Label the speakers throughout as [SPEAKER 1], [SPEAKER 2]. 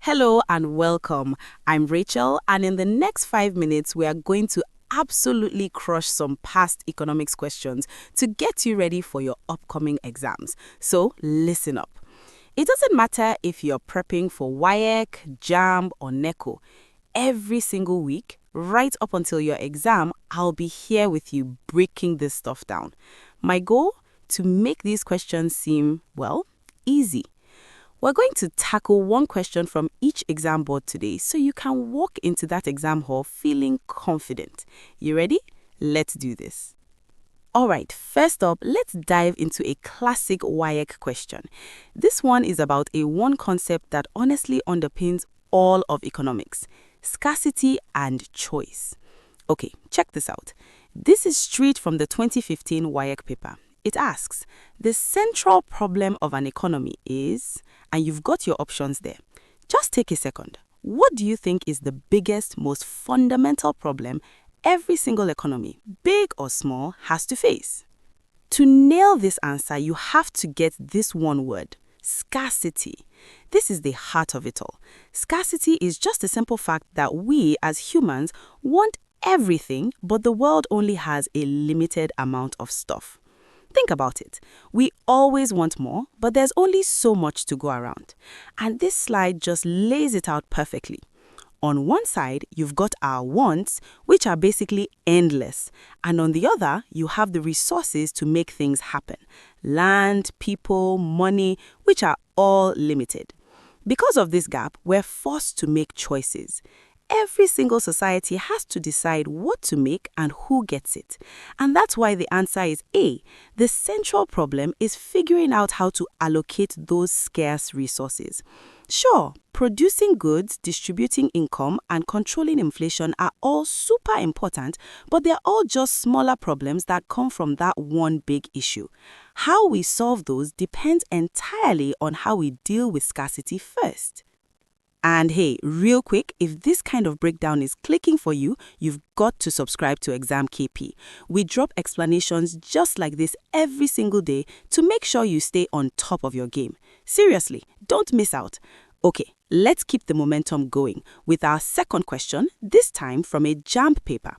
[SPEAKER 1] Hello and welcome. I'm Rachel, and in the next 5 minutes, we are going to absolutely crush some past economics questions to get you ready for your upcoming exams. So listen up. It doesn't matter if you're prepping for WAEC, JAMB, or NECO. Every single week, right up until your exam, I'll be here with you breaking this stuff down. My goal? To make these questions seem, well, easy. We're going to tackle one question from each exam board today so you can walk into that exam hall feeling confident. You ready? Let's do this. All right, first up, let's dive into a classic WAEC question. This one is about one concept that honestly underpins all of economics: scarcity and choice. Okay, check this out. This is straight from the 2015 WAEC paper. It asks, the central problem of an economy is, and you've got your options there. Just take a second. What do you think is the biggest, most fundamental problem every single economy, big or small, has to face? To nail this answer, you have to get this one word: scarcity. This is the heart of it all. Scarcity is just a simple fact that we as humans want everything, but the world only has a limited amount of stuff. Think about it. We always want more, but there's only so much to go around. And this slide just lays it out perfectly. On one side, you've got our wants, which are basically endless. And on the other, you have the resources to make things happen: land, people, money, which are all limited. Because of this gap, we're forced to make choices. Every single society has to decide what to make and who gets it. And that's why the answer is A. The central problem is figuring out how to allocate those scarce resources. Sure, producing goods, distributing income, and controlling inflation are all super important, but they're all just smaller problems that come from that one big issue. How we solve those depends entirely on how we deal with scarcity first. And hey, real quick, if this kind of breakdown is clicking for you, you've got to subscribe to ExamKP. We drop explanations just like this every single day to make sure you stay on top of your game. Seriously, don't miss out. Okay, let's keep the momentum going with our second question, this time from a JAMB paper.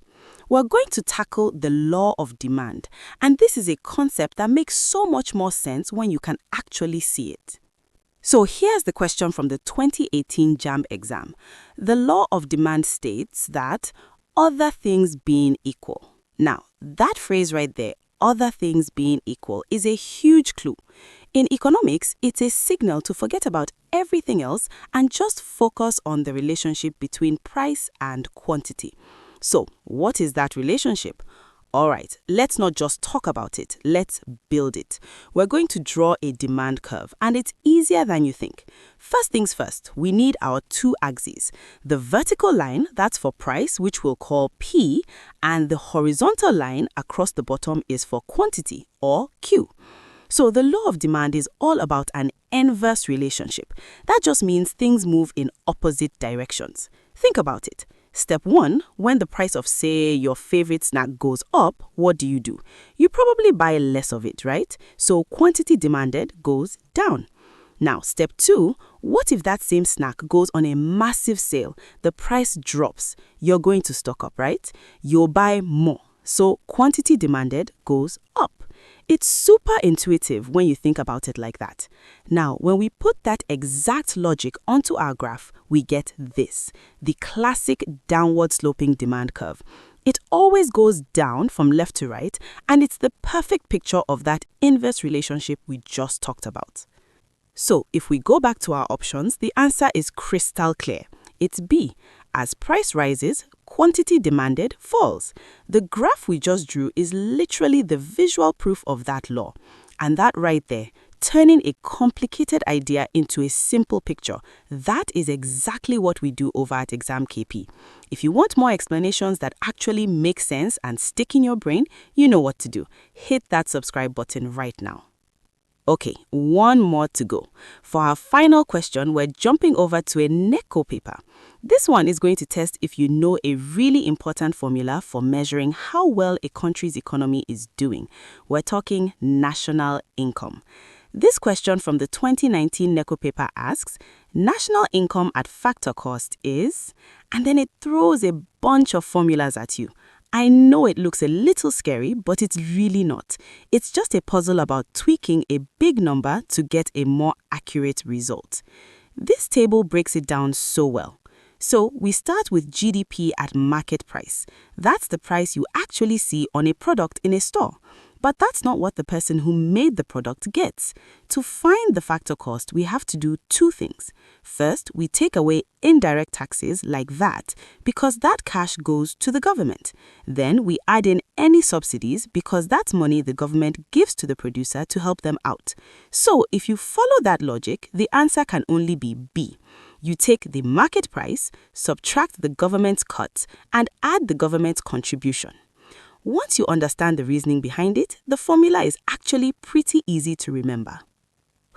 [SPEAKER 1] We're going to tackle the law of demand, and this is a concept that makes so much more sense when you can actually see it. So here's the question from the 2018 JAMB exam. The law of demand states that other things being equal. Now, that phrase right there, other things being equal, is a huge clue. In economics, it's a signal to forget about everything else and just focus on the relationship between price and quantity. So, what is that relationship? All right, let's not just talk about it, let's build it. We're going to draw a demand curve, and it's easier than you think. First things first, we need our two axes. The vertical line, that's for price, which we'll call P, and the horizontal line across the bottom is for quantity, or Q. So the law of demand is all about an inverse relationship. That just means things move in opposite directions. Think about it. Step 1, when the price of, say, your favorite snack goes up, what do? You probably buy less of it, right? So quantity demanded goes down. Now, step 2, what if that same snack goes on a massive sale? The price drops. You're going to stock up, right? You'll buy more. So quantity demanded goes up. It's super intuitive when you think about it like that. Now, when we put that exact logic onto our graph, we get this, the classic downward sloping demand curve. It always goes down from left to right, and it's the perfect picture of that inverse relationship we just talked about. So, if we go back to our options, the answer is crystal clear. It's B. As price rises, quantity demanded falls. The graph we just drew is literally the visual proof of that law. And that right there, turning a complicated idea into a simple picture, that is exactly what we do over at ExamKP. If you want more explanations that actually make sense and stick in your brain, you know what to do. Hit that subscribe button right now. Okay, one more to go. For our final question, we're jumping over to a NECO paper. This one is going to test if you know a really important formula for measuring how well a country's economy is doing. We're talking national income. This question from the 2019 NECO paper asks, National income at factor cost is, and then it throws a bunch of formulas at you. I know it looks a little scary, but it's really not. It's just a puzzle about tweaking a big number to get a more accurate result. This table breaks it down so well. So we start with GDP at market price. That's the price you actually see on a product in a store. But that's not what the person who made the product gets. To find the factor cost, we have to do two things. First, we take away indirect taxes like VAT because that cash goes to the government. Then we add in any subsidies because that's money the government gives to the producer to help them out. So if you follow that logic, the answer can only be B. You take the market price, subtract the government's cut, and add the government's contribution. Once you understand the reasoning behind it, the formula is actually pretty easy to remember.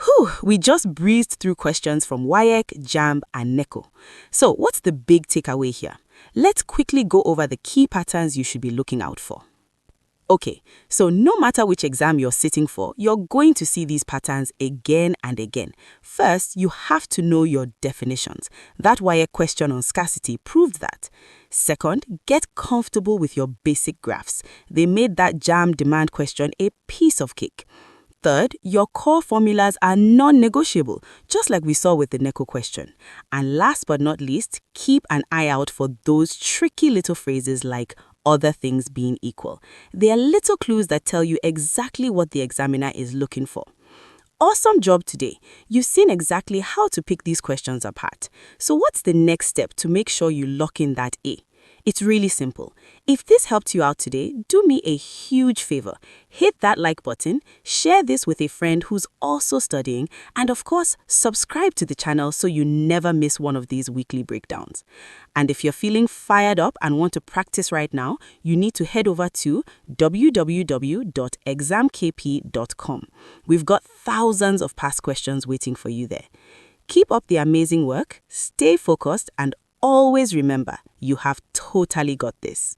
[SPEAKER 1] Whew, we just breezed through questions from WAEC, JAMB, and NECO. So what's the big takeaway here? Let's quickly go over the key patterns you should be looking out for. Okay, so no matter which exam you're sitting for, you're going to see these patterns again and again. First, you have to know your definitions. That WAEC question on scarcity proved that. Second, get comfortable with your basic graphs. They made that JAMB demand question a piece of cake. Third, your core formulas are non-negotiable, just like we saw with the NECO question. And last but not least, keep an eye out for those tricky little phrases like other things being equal. They are little clues that tell you exactly what the examiner is looking for. Awesome job today. You've seen exactly how to pick these questions apart. So what's the next step to make sure you lock in that A? It's really simple. If this helped you out today, do me a huge favor. Hit that like button, share this with a friend who's also studying, and of course, subscribe to the channel so you never miss one of these weekly breakdowns. And if you're feeling fired up and want to practice right now, you need to head over to www.examkp.com. We've got thousands of past questions waiting for you there. Keep up the amazing work, stay focused, and always remember, you have totally got this.